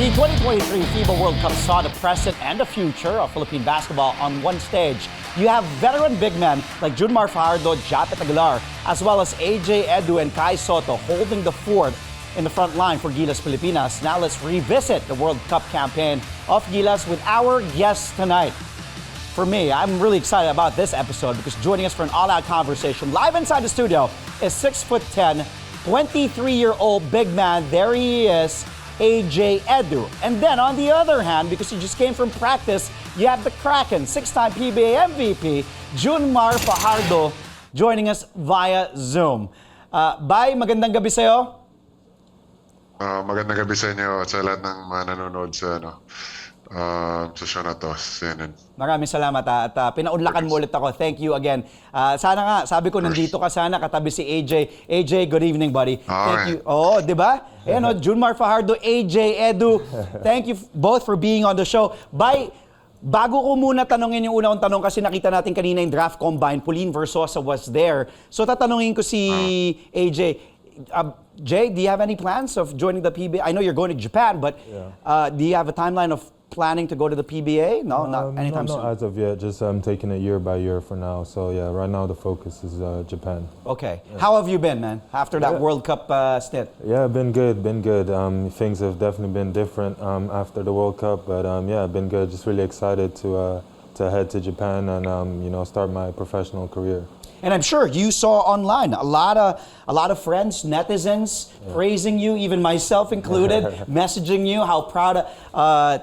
The 2023 FIBA World Cup saw the present and the future of Philippine basketball on one stage. You have veteran big men like Mar Fajardo, Japeth Aguilar, as well as AJ Edu and Sotto holding the fort in the front line for Gilas Pilipinas. Now let's revisit the World Cup campaign of Gilas with our guests tonight. For me, I'm really excited about this episode because joining us for an all-out conversation live inside the studio is 6'10", 23-year-old big man. There he is, AJ Edu. And then on the other hand, because he just came from practice, you have the Kraken, six-time PBA MVP, Mar Fajardo, joining us via Zoom. Bye, magandang gabi sa'yo. Magandang gabi sa inyo at sa lahat ng mga nanonood sa sa show na to, CNN. Maraming salamat at pinaunlakan mo ulit ako. Thank you again. Sana nga, sabi ko nandito ka sana katabi si AJ. AJ, good evening buddy. Thank you. Oh, di ba? Ayan o, Mar Fajardo, AJ Edu. Thank you both for being on the show. Bago ko muna tanongin yung unang tanong kasi nakita natin kanina yung draft combine, Pauline Versosa was there. So tatanungin ko si AJ. Jay, do you have any plans of joining the PBA? I know you're going to Japan, but do you have a timeline of planning to go to the PBA? No, not anytime soon. Not as of yet. Just taking it year by year for now. So yeah, right now the focus is Japan. Okay. Yeah. How have you been, man? After that World Cup stint? Yeah, been good. Things have definitely been different after the World Cup, but yeah, been good. Just really excited to head to Japan and start my professional career. And I'm sure you saw online a lot of friends, netizens praising you, even myself included, messaging you how proud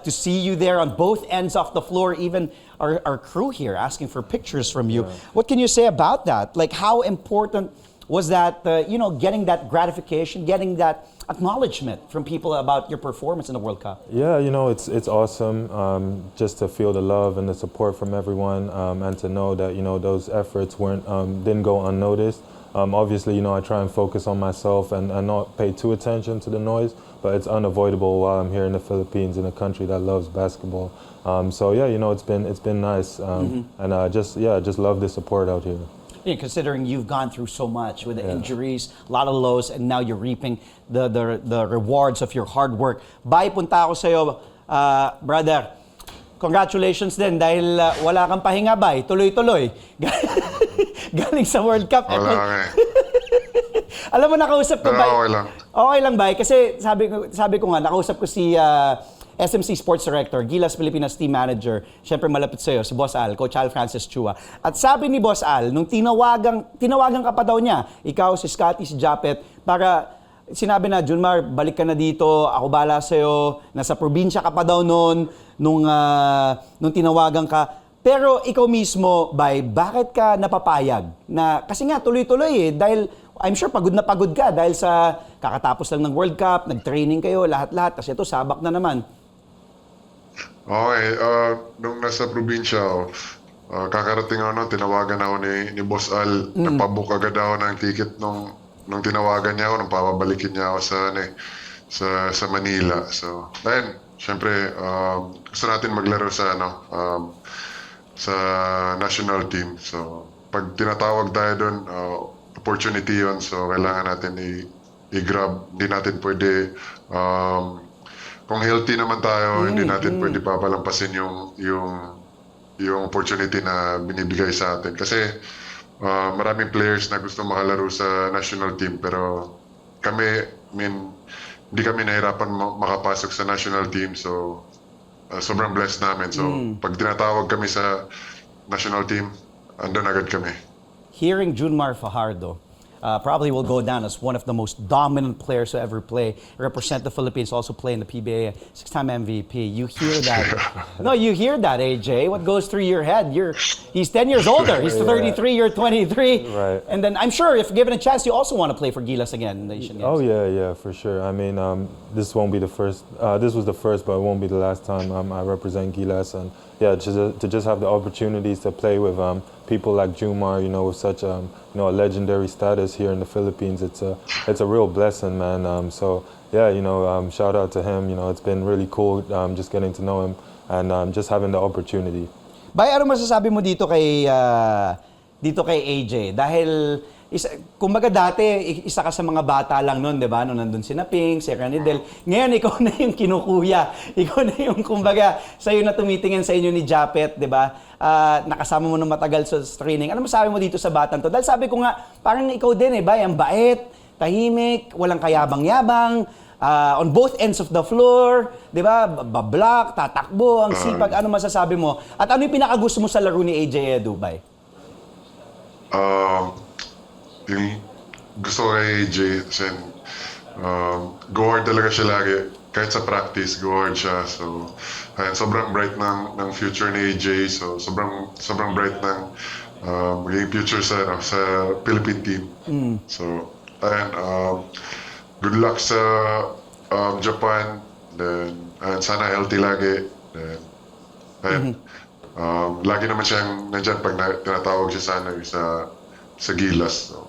to see you there on both ends of the floor. Even our crew here asking for pictures from you. Yeah. What can you say about that? Like, how important was that? Getting that gratification, getting that acknowledgement from people about your performance in the World Cup. Yeah, it's awesome just to feel the love and the support from everyone, and to know that those efforts didn't go unnoticed. Obviously, I try and focus on myself and not pay too attention to the noise, but it's unavoidable while I'm here in the Philippines, in a country that loves basketball. So yeah, it's been nice, and just love the support out here. Considering you've gone through so much with the injuries, a lot of lows, and now you're reaping the rewards of your hard work. Bye, punta ako sa'yo, brother. Congratulations din dahil wala kang pahinga, bye. Tuloy-tuloy. Galing sa World Cup. Wala Alam mo, nakausap ko, bye. Okay lang. Okay lang, bye. Kasi sabi ko nga, nakausap ko si SMC Sports Director, Gilas Pilipinas Team Manager, syempre malapit sa'yo, si Boss Al, Coach Al Francis Chua. At sabi ni Boss Al, nung tinawagan ka pa daw niya, ikaw, si Scotty, si Japeth, para sinabi na, Junmar, balik ka na dito, ako bala sa'yo, nasa probinsya ka pa daw noon, nung tinawagan ka. Pero ikaw mismo, bakit ka napapayag? Kasi nga, tuloy-tuloy dahil I'm sure pagod na pagod ka dahil sa kakatapos lang ng World Cup, nag-training kayo, lahat-lahat, kasi ito, sabak na naman. Okay, nung nasa probinsya ako, kakarating ako tinawagan ako ni Boss Al. Nagpabook agad ako ng ticket nung tinawagan niya ako, nung papabalikin niya ako sa Manila. So, then, syempre, gusto natin maglaro sa national team. So, pag tinatawag tayo doon, opportunity yun. So, kailangan natin i-grab. Hindi natin pwede kung healthy naman tayo, hindi natin pwede papalampasin yung opportunity na binibigay sa atin. Kasi maraming players na gusto makalaro sa national team, pero hindi kami nahirapan makapasok sa national team. So sobrang blessed namin. So pag tinatawag kami sa national team, andun agad kami. Hearing Mar Fajardo probably will go down as one of the most dominant players to ever play, represent the Philippines, also play in the PBA, six-time MVP. You hear that? No, you hear that, AJ. What goes through your head? He's 10 years older. He's 33, you're 23. Right. And then I'm sure if given a chance, you also want to play for Gilas again in the Asian Games. Oh, yeah, for sure. I mean, this won't be the first. This was the first, but it won't be the last time I represent Gilas. And yeah, to just have the opportunities to play with people like Jumar, with such a legendary status here in the Philippines, it's a real blessing, man. So yeah, shout out to him. It's been really cool just getting to know him and just having the opportunity. Bay, ano masasabi mo dito kay AJ? Dahil kumbaga dati, isa ka sa mga bata lang noon, di ba? Nung nandun si Naping, si Ranidel. Ngayon, ikaw na yung kinukuya. Ikaw na yung, kumbaga, sa'yo na tumitingin sa inyo ni Japeth, di ba? Nakasama mo na matagal sa training. Ano masabi mo dito sa batang to? Dahil sabi ko nga, parang ikaw din, Bay, ang bait, tahimik, walang kayabang-yabang, on both ends of the floor, di ba? Bablock, tatakbo, ang sipag. Ano masasabi mo? At ano yung pinakagusto mo sa laro ni AJ Edu, Bay? Yung gusto ko kay AJ, go hard talaga siya lagi. Kahit sa practice, go hard siya. So, ayan, sobrang bright ng future ni AJ. So, sobrang bright ng magiging future sa Philippine team. So, ayan, good luck sa Japan. Then, sana healthy lagi. Then, ayan, lagi naman siyang nandyan pag tinatawag siya sa Gilas. So.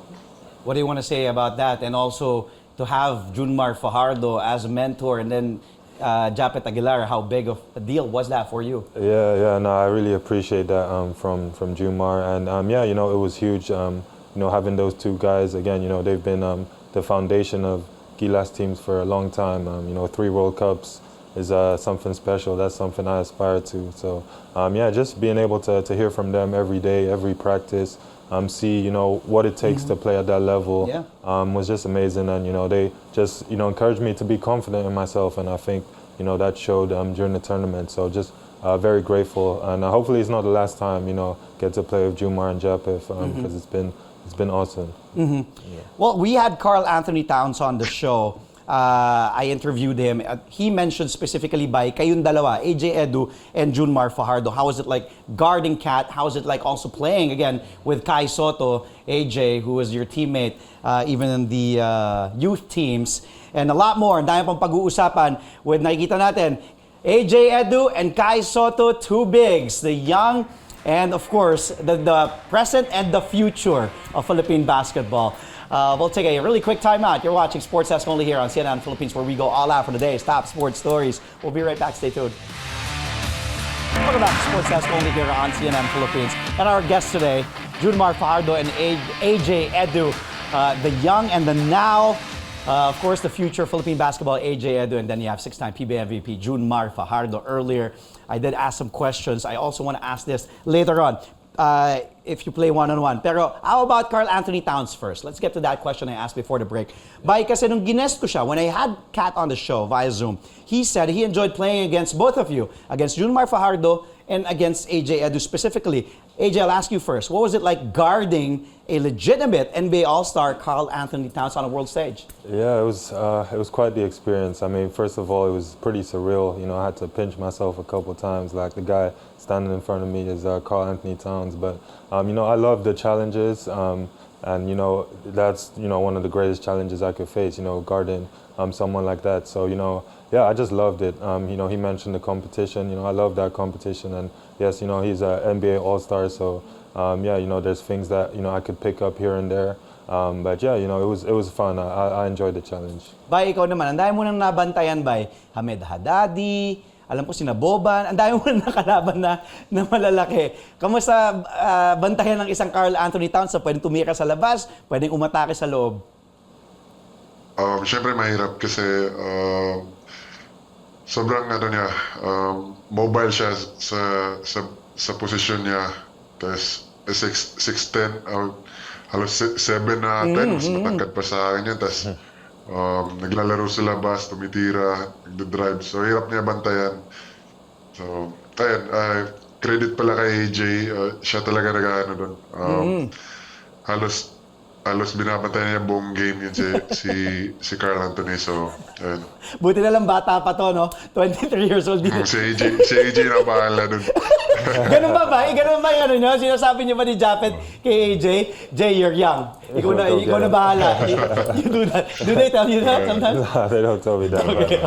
What do you want to say about that? And also, to have Mar Fajardo as a mentor and then Japeth Aguilar, how big of a deal was that for you? Yeah, no, I really appreciate that from Mar, and it was huge. Having those two guys again, they've been the foundation of Gilas teams for a long time. 3 World Cups is something special. That's something I aspire to. So just being able to hear from them every day, every practice, see what it takes to play at that level was just amazing, and they just encouraged me to be confident in myself, and I think that showed during the tournament. So just very grateful, and hopefully it's not the last time get to play with Mar and Japeth, because it's been awesome. Yeah. Well, we had Karl Anthony Towns on the show. I interviewed him. He mentioned specifically by kayong dalawa, AJ Edu and Mar Fajardo. How is it like guarding Cat? How is it like also playing again with Kai Sotto, AJ, who was your teammate even in the youth teams, and a lot more. Dahil pang pag-uusapan with nakikita natin, AJ Edu and Kai Sotto, two bigs, the young and of course the present and the future of Philippine basketball. We'll take a really quick time out. You're watching Sports Desk only here on CNN Philippines, where we go all out for the day's top sports stories. We'll be right back. Stay tuned. Welcome back to Sports Desk only here on CNN Philippines. And our guests today, Mar Fajardo and AJ Edu, the young and the now, of course, the future Philippine basketball, AJ Edu, and then you have 6-time PBA MVP, Mar Fajardo. Earlier, I did ask some questions. I also want to ask this later on. If you play one-on-one. Pero how about Karl Anthony Towns first? Let's get to that question I asked before the break. Kasi nung ginest ko siya, when I had Kat on the show via Zoom, he said he enjoyed playing against both of you, against Mar Fajardo and against AJ Edu specifically. AJ, I'll ask you first. What was it like guarding a legitimate NBA All-Star Karl Anthony Towns on a world stage? Yeah, it was quite the experience. I mean, first of all, it was pretty surreal. I had to pinch myself a couple times. Like the guy standing in front of me is Karl Anthony Towns. But I love the challenges, and that's one of the greatest challenges I could face. Guarding someone like that. So I just loved it. He mentioned the competition. I love that competition, and yes, he's an NBA All-Star. So there's things that I could pick up here and there. But it was fun. I enjoyed the challenge. Bay, ikaw naman, ang dami mo nang nabantayan, Bay. Hamed Haddadi, alam ko sina Boban, ang dami mo nang nakalaban na malalaki. Kamusta bantayan ng isang Karl Anthony Towns na pwedeng tumira sa labas, pwedeng umatake sa loob? Siyempre mahirap kasi sobrang mobile siya sa posisyon niya. Tapos 6'10", halos 7 na 10, mas matangkad pa sa akin yan. Tapos naglalaro sa labas, tumitira, nagdodrive. So hirap niya bantayan. So, ayun, credit pala kay AJ, siya talaga nag-ano doon. Halos binabantayan niya buong game yun si Karl Anthony. So, ayun. Buti na lang bata pa to, no? 23 years old. Si AJ na bahala doon. Ganun ba ba? Ganun ba yung ano nyo? Sinasabi niyo ba ni Japeth kay AJ, Jay, you're young. Ikaw na bahala. You do that. Do they tell you that sometimes? No, they don't tell me that. Okay.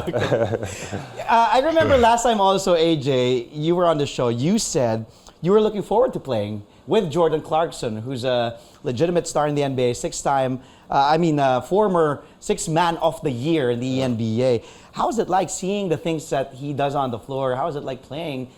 I remember last time also, AJ, you were on the show. You said you were looking forward to playing with Jordan Clarkson, who's a legitimate star in the NBA, former 6th man of the year in the NBA. How is it like seeing the things that he does on the floor? How is it like playing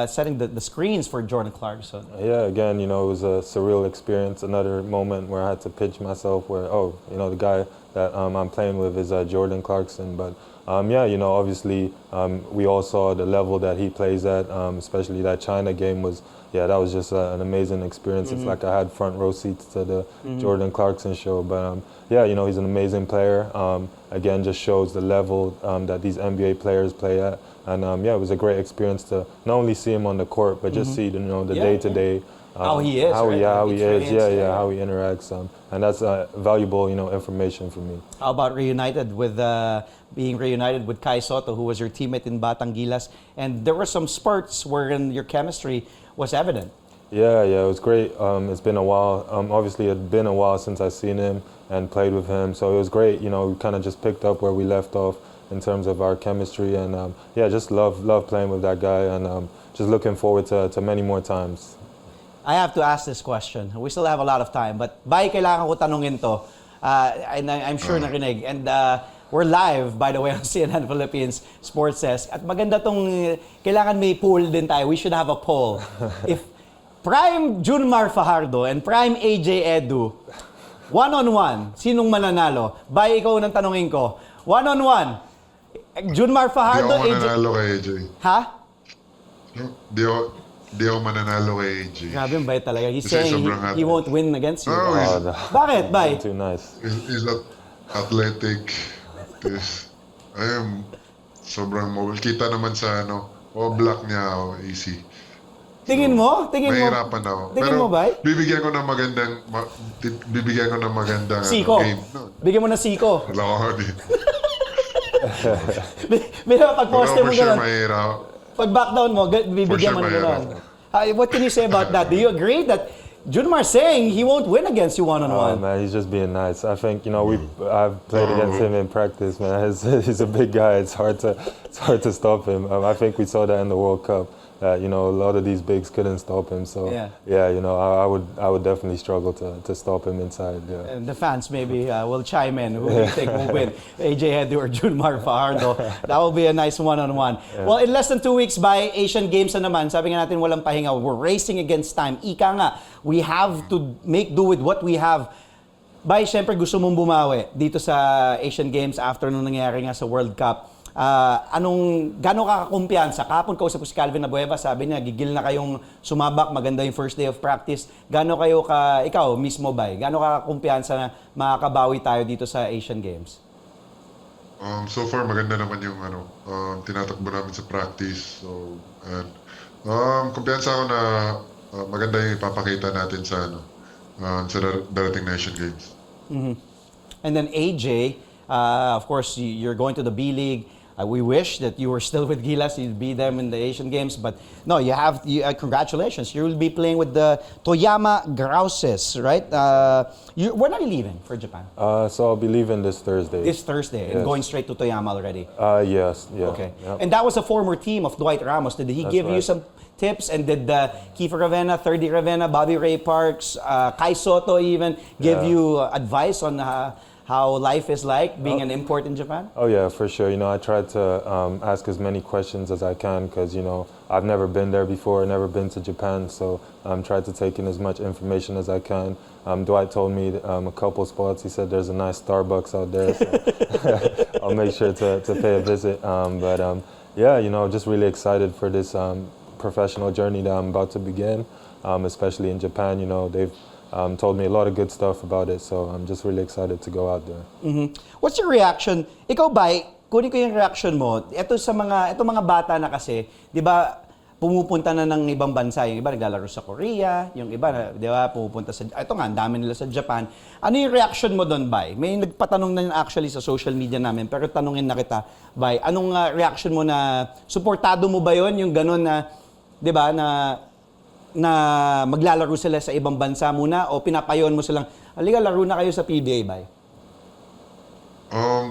setting the screens for Jordan Clarkson. Yeah, again, it was a surreal experience. Another moment where I had to pitch myself where, the guy that I'm playing with is Jordan Clarkson. But obviously we all saw the level that he plays at, especially that China game that was just an amazing experience. It's like I had front row seats to the Jordan Clarkson show. But he's an amazing player. Again, just shows the level that these NBA players play at. And it was a great experience to not only see him on the court, but just see the day-to-day. How he is, how right? he is, how he interacts, and that's valuable, information for me. How about being reunited with Kai Sotto, who was your teammate in Batang Gilas, and there were some spurts wherein your chemistry was evident. Yeah, it was great. It's been a while. Obviously, it had been a while since I've seen him and played with him, so it was great. We kind of just picked up where we left off in terms of our chemistry, and just love playing with that guy, and just looking forward to many more times. I have to ask this question. We still have a lot of time, but kailangan ko tanungin to. And I'm sure narinig. And we're live, by the way, on CNN Philippines Sports Desk. At maganda tong, kailangan may poll din tayo. We should have a poll. If Prime Mar Fajardo and Prime AJ Edu, one-on-one, sinong mananalo? Ikaw nang tanungin ko. One-on-one, Mar Fajardo, Di ako mananalo kay AJ. Ha? Di ako mananalo kay AJ. Grabe yung Bay talaga. He's Kasi saying he won't win against you. No, Bakit, Bay? Too nice. He's not athletic. Sobrang mobile. Kita naman sa block niya easy. Tingin mo? Mahirapan ako. Tingin mo, Bay? Bibigyan ko ng magandang Siko. game. No. Bigyan mo ng siko. Wala ko din. Pero pag-poste mo sure gano'n, mahirap. pag backdown mo, bibigyan mo ng gano'n. What can you say about that? Do you agree that Junmar saying he won't win against you one-on-one? Man, he's just being nice. I think I've played against him in practice, man. He's a big guy. It's hard to stop him. I think we saw that in the World Cup. A lot of these bigs couldn't stop him. So I would definitely struggle to stop him inside. Yeah. And the fans maybe will chime in. Who do you think will win? AJ Edu or Mar Fajardo? That will be a nice one-on-one. Yeah. Well, in less than 2 weeks by Asian Games na naman, sabi nga natin walang pahinga. We're racing against time. Ika nga, we have to make do with what we have. Bay, syempre gusto mong bumawi dito sa Asian Games after nung nangyari nga sa World Cup. Gano'n ka kumpiyansa? Kahapon kausap ko si Calvin Abueva, sabi niya, gigil na kayong sumabak, maganda yung first day of practice. Gano'n kayo ikaw mismo ba? Gano'n ka kumpiyansa na makakabawi tayo dito sa Asian Games? So far, maganda naman yung tinatakbo namin sa practice. So, and kumpiyansa ako na maganda yung ipapakita natin sa darating na Asian Games. Mm-hmm. And then AJ, of course, you're going to the B-League. We wish that you were still with Gilas, you'd be them in the Asian Games. But no, congratulations. You will be playing with the Toyama Grouses, right? When are you leaving for Japan? So I'll be leaving this Thursday. This Thursday, and going straight to Toyama already? Yes. Yeah. Okay. Yep. And that was a former team of Dwight Ramos. Did he give you some tips? And did Kiefer Ravena, 30 Ravena, Bobby Ray Parks, Kai Sotto even give you advice on how life is like being an import in Japan? Oh yeah, for sure. I tried to ask as many questions as I can because I've never been there before, never been to Japan, so tried to take in as much information as I can. Dwight told me a couple spots. He said there's a nice Starbucks out there, so I'll make sure to pay a visit. Just really excited for this professional journey that I'm about to begin, especially in Japan. They've told me a lot of good stuff about it, so I'm just really excited to go out there. Mm-hmm. What's your reaction? Ikaw ba, kunin ko yung reaction mo. Ito mga bata na kasi, 'di ba, pumupunta na ng ibang bansa, yung iba naglalaro sa Korea, yung iba, 'di ba, pumupunta sa ito nga, ang dami nila sa Japan. Ano yung reaction mo doon, Bay? May nagpatanong na yun actually sa social media namin, pero tanungin na kita, Bay, anong reaction mo na suportado mo ba 'yon, yung ganun na 'di ba, na maglalaro sila sa ibang bansa muna o pinapayon mo silang, halika, laro na kayo sa PBA, Bay?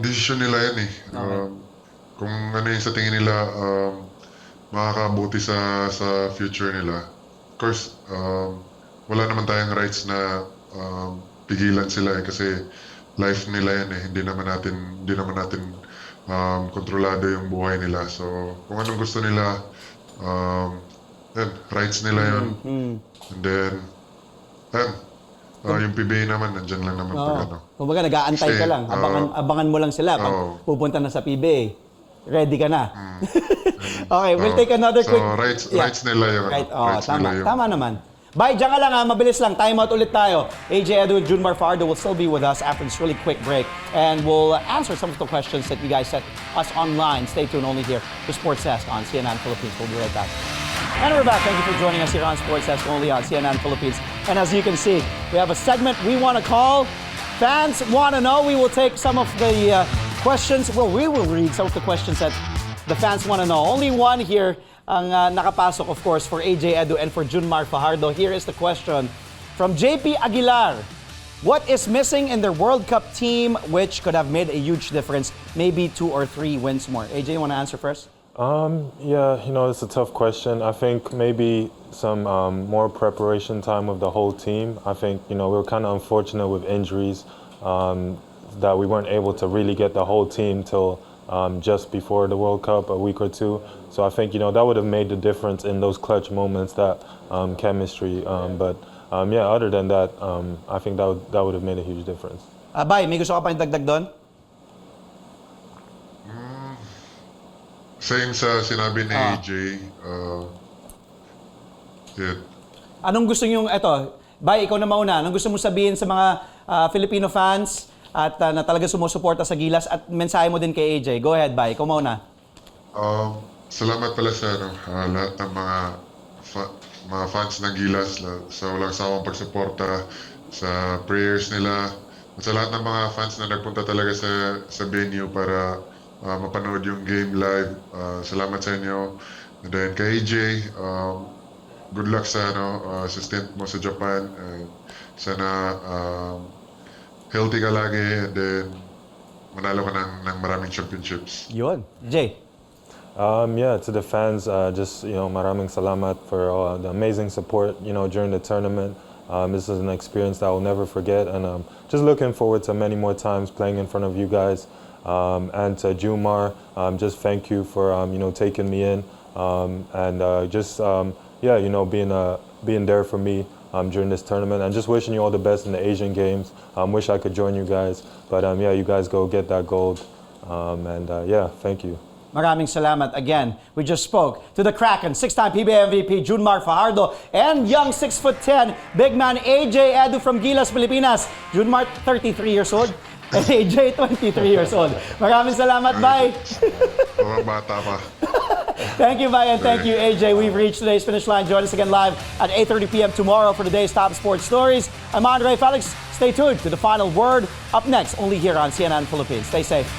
Decision nila yan eh. Okay. Kung ano yung sa tingin nila makakabuti sa future nila. Of course, wala naman tayong rights na pigilan sila eh, kasi life nila yan eh. Hindi naman natin kontrolado yung buhay nila. So, kung anong gusto nila, yan, rights nila yun. And then, yan, yung PBA naman, nandyan lang naman pag ano. Kumbaga, nag-aantay ka Stay, lang. Abangan mo lang sila. Pag pupunta na sa PBA, ready ka na. Okay, we'll take another quick... So, rights nila yun. Rights tama, nila yun. tama naman. Bye, dyan ka lang ha. Mabilis lang. Time out ulit tayo. AJ Edu and Mar Fajardo will still be with us after this really quick break. And we'll answer some of the questions that you guys sent us online. Stay tuned only here to Sports Desk on CNN Philippines. We'll be right back. And we're back. Thank you for joining us here on Sports Desk only on CNN Philippines. And as you can see, we have a segment we want to call Fans Want to Know. We will take some of the questions. Well, we will read some of the questions that the fans want to know. Only one here ang nakapasok, of course, for AJ Edu and for Mar Fajardo. Here is the question from JP Aguilar. What is missing in their World Cup team which could have made a huge difference? Maybe 2 or 3 wins more. AJ, you want to answer first? Yeah, it's a tough question. I think maybe some more preparation time of the whole team. I think, we were kind of unfortunate with injuries that we weren't able to really get the whole team till just before the World Cup, a week or 2. So I think, that would have made the difference in those clutch moments, that chemistry. But other than that, I think that would have made a huge difference. Bay, may gusto ka pa yung dagdag doon? Same sa sinabi ni AJ. Anong gusto nyo, Bay, ikaw na mauna. Anong gusto mo sabihin sa mga Filipino fans at na talaga sumusuporta sa Gilas at mensahe mo din kay AJ? Go ahead, Bay. Ikaw mauna. Salamat pala sa lahat ng mga fans ng Gilas sa walang sawang pagsuporta, sa prayers nila, at sa lahat ng mga fans na nagpunta talaga sa venue para mapanood yung game live. Salamat sa inyo. And then kay AJ, good luck sa stint mo sa Japan. Sana healthy ka lagi, and then manalo ka ng maraming championships. Yun. Jay. To the fans, just maraming salamat for the amazing support during the tournament. This is an experience that I will never forget, and just looking forward to many more times playing in front of you guys. And to Jumar, just thank you for taking me in, and being there for me during this tournament, and just wishing you all the best in the Asian Games. Wish I could join you guys, but you guys go get that gold, thank you. Maraming salamat again. We just spoke to the Kraken, 6-time PBA MVP Mar Fajardo, and young 6'10" big man AJ Edu from Gilas Pilipinas. Mar, 33 years old, and AJ 23 years old. Maraming salamat, bye. Mga bata pa. Thank you, bye, and thank you, AJ. We've reached today's finish line. Join us again live at 8:30 p.m. tomorrow for today's top sports stories. I'm Andre Felix. Stay tuned to the final word. Up next, only here on CNN Philippines. Stay safe.